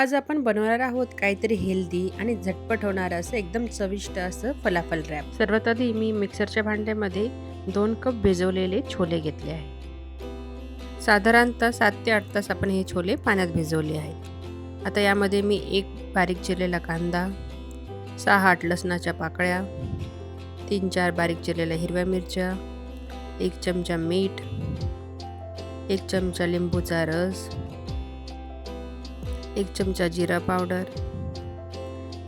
आज आपण बनवणार आहोत काहीतरी हेल्दी आणि झटपट होणारं असं एकदम चविष्ट असं फलाफल रॅप। सर्वात आधी मी मिक्सरच्या भांड्यामध्ये 2 कप भिजवलेले छोले घेतले आहेत। साधारणतः 7 ते 8 तास आपण हे छोले पाण्यात भिजवले आहेत। आता यामध्ये मी 1 बारीक चिरलेला कांदा, 6-8 लसणाच्या पाकळ्या, 3-4 बारीक चिरलेल्या हिरव्या मिरच्या, 1 चमचा मीठ, 1 चमचा लिंबूचा रस, 1 चमचा जीरा पावडर,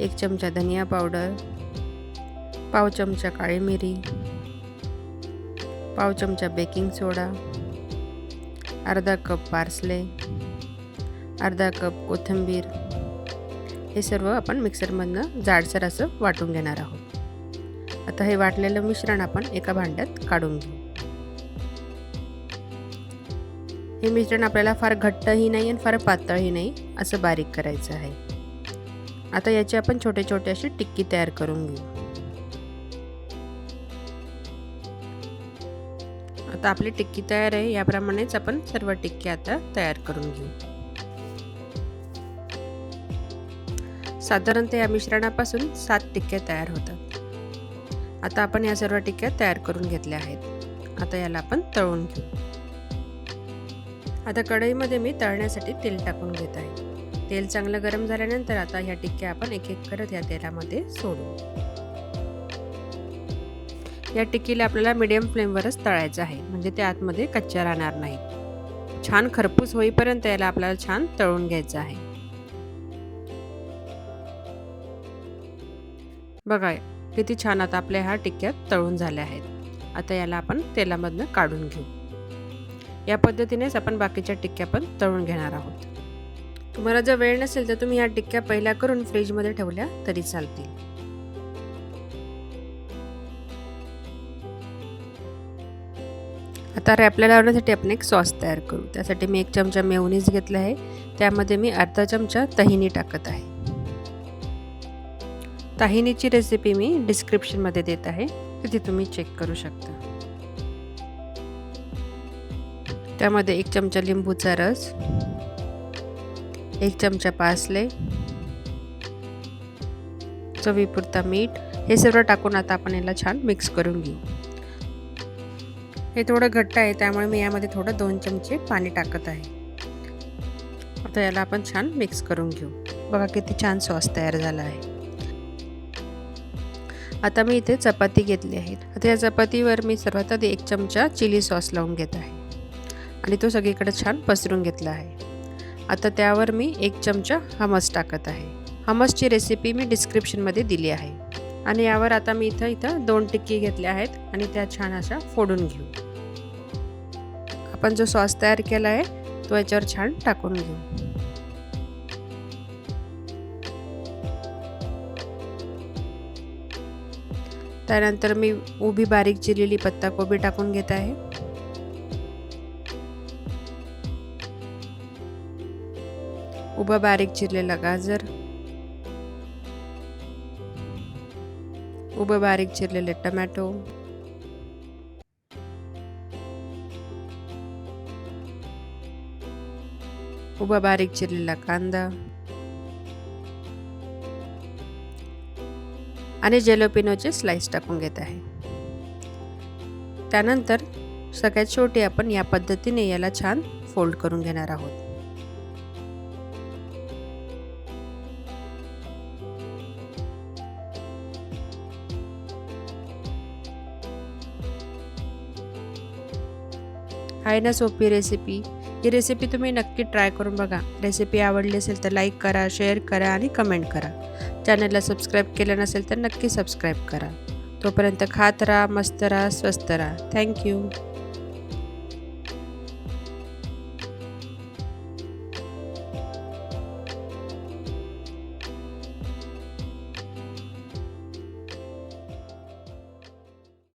1 चमचा धनिया पावडर, पाव चमचा काळी मिरी, पाव चमचा बेकिंग सोडा, अर्धा कप पार्सले, अर्धा कप कोथिंबीर, हे सर्व आपण मिक्सरमधनं जाडसर असं वाटून घेणार आहोत। आता हे वाटलेलं मिश्रण आपण एका भांड्यात काढून घेऊ। हे मिश्रण आपल्याला फार घट्टही नाही आणि फार पातळही नाही असं बारीक करायचं आहे। आता याची आपण छोटे छोटे अशी टिक्की तयार करून घेऊ। आता आपली टिक्की तयार आहे। याप्रमाणेच आपण सर्व टिक्की आता तयार करून घेऊ। साधारणतः या मिश्रणापासून 7 टिक्क्या तयार होतात। आता आपण या सर्व टिक्क्या तयार करून घेतल्या आहेत। आता याला आपण तळून घेऊ। आता कढईमध्ये मी तळण्यासाठी तेल टाकून घेत आहे। तेल चांगलं गरम झाल्यानंतर आता ह्या टिक्क्या आपण एक एक करत या तेलामध्ये सोडू। या टिक्कीला आपल्याला मीडियम फ्लेमवरच तळायचं आहे, म्हणजे ते आतमध्ये कच्च्या राहणार नाही। छान खरपूस होईपर्यंत याला आपल्याला छान तळून घ्यायचं आहे। बघा किती छान आता आपल्या ह्या टिक्क्या तळून झाल्या आहेत। आता याला आपण तेलामधनं काढून घेऊ। या पद्धतीनेच आपण बाकीच्या टिक्क्या पण तळून घेणार आहोत। तुम्हाला जर वेळ नसेल तर तुम्ही या टिक्क्या पहिल्या करून फ्रीजमध्ये ठेवल्या तरी चालतील। आता रॅपला लावण्यासाठी आपण एक सॉस तयार करू। त्यासाठी मी 1 चमचा मेयोनीज घेतला आहे। त्यामध्ये मी अर्धा चमचा तहिनी टाकत आहे। तहिनीची रेसिपी मी डिस्क्रिप्शनमध्ये देत आहे, तिथे तुम्ही चेक करू शकता। त्यामध्ये 1 चमचा लिंबूचा रस, 1 चमचा पार्सले, चवीपुरता मीठ, हे सर्व टाकून आता आपण याला छान मिक्स करून घेऊ। हे थोडं घट्ट आहे, त्यामुळे मी यामध्ये थोडं 2 चमचे पाणी टाकत आहे। आता याला आपण छान मिक्स करून घेऊ। बघा किती छान सॉस तयार झाला आहे। आता मी इथे चपाती घेतली आहे। आता या चपातीवर मी सर्वात आधी 1 चमचा चिली सॉस लावून घेत आहे आणि तो सगळीकडे छान पसरून घेतला आहे। आता त्यावर मी 1 चमचा हमस टाकत आहे। हमसची रेसिपी मी डिस्क्रिप्शनमध्ये दिली आहे। आणि यावर आता मी इथं 2 टिक्की घेतल्या आहेत आणि त्या छान अशा फोडून घेऊ। आपण जो सॉस तयार केला आहे तो याच्यावर छान टाकून घेऊ। त्यानंतर मी उभी बारीक चिरलेली पत्ताकोबी टाकून घेत आहे। उभा बारीक चिरलेला गाजर, उभं बारीक चिरलेले टोमॅटो, उभा बारीक चिरलेला कांदा आणि जॅलोपिनोचे स्लाइस टाकून घेत आहे। त्यानंतर सगळ्यात शेवटी आपण या पद्धतीने याला छान फोल्ड करून घेणार आहोत। आहे ना सोपी रेसिपी। ही रेसिपी तुम्ही नक्की ट्राय करून बघा। रेसिपी आवडली असेल तर लाईक करा, शेअर करा आणि कमेंट करा। चॅनलला सबस्क्राईब केलं नसेल तर नक्की सबस्क्राईब करा। तोपर्यंत खात राहा, मस्त राहा, स्वस्त राहा। थँक्यू।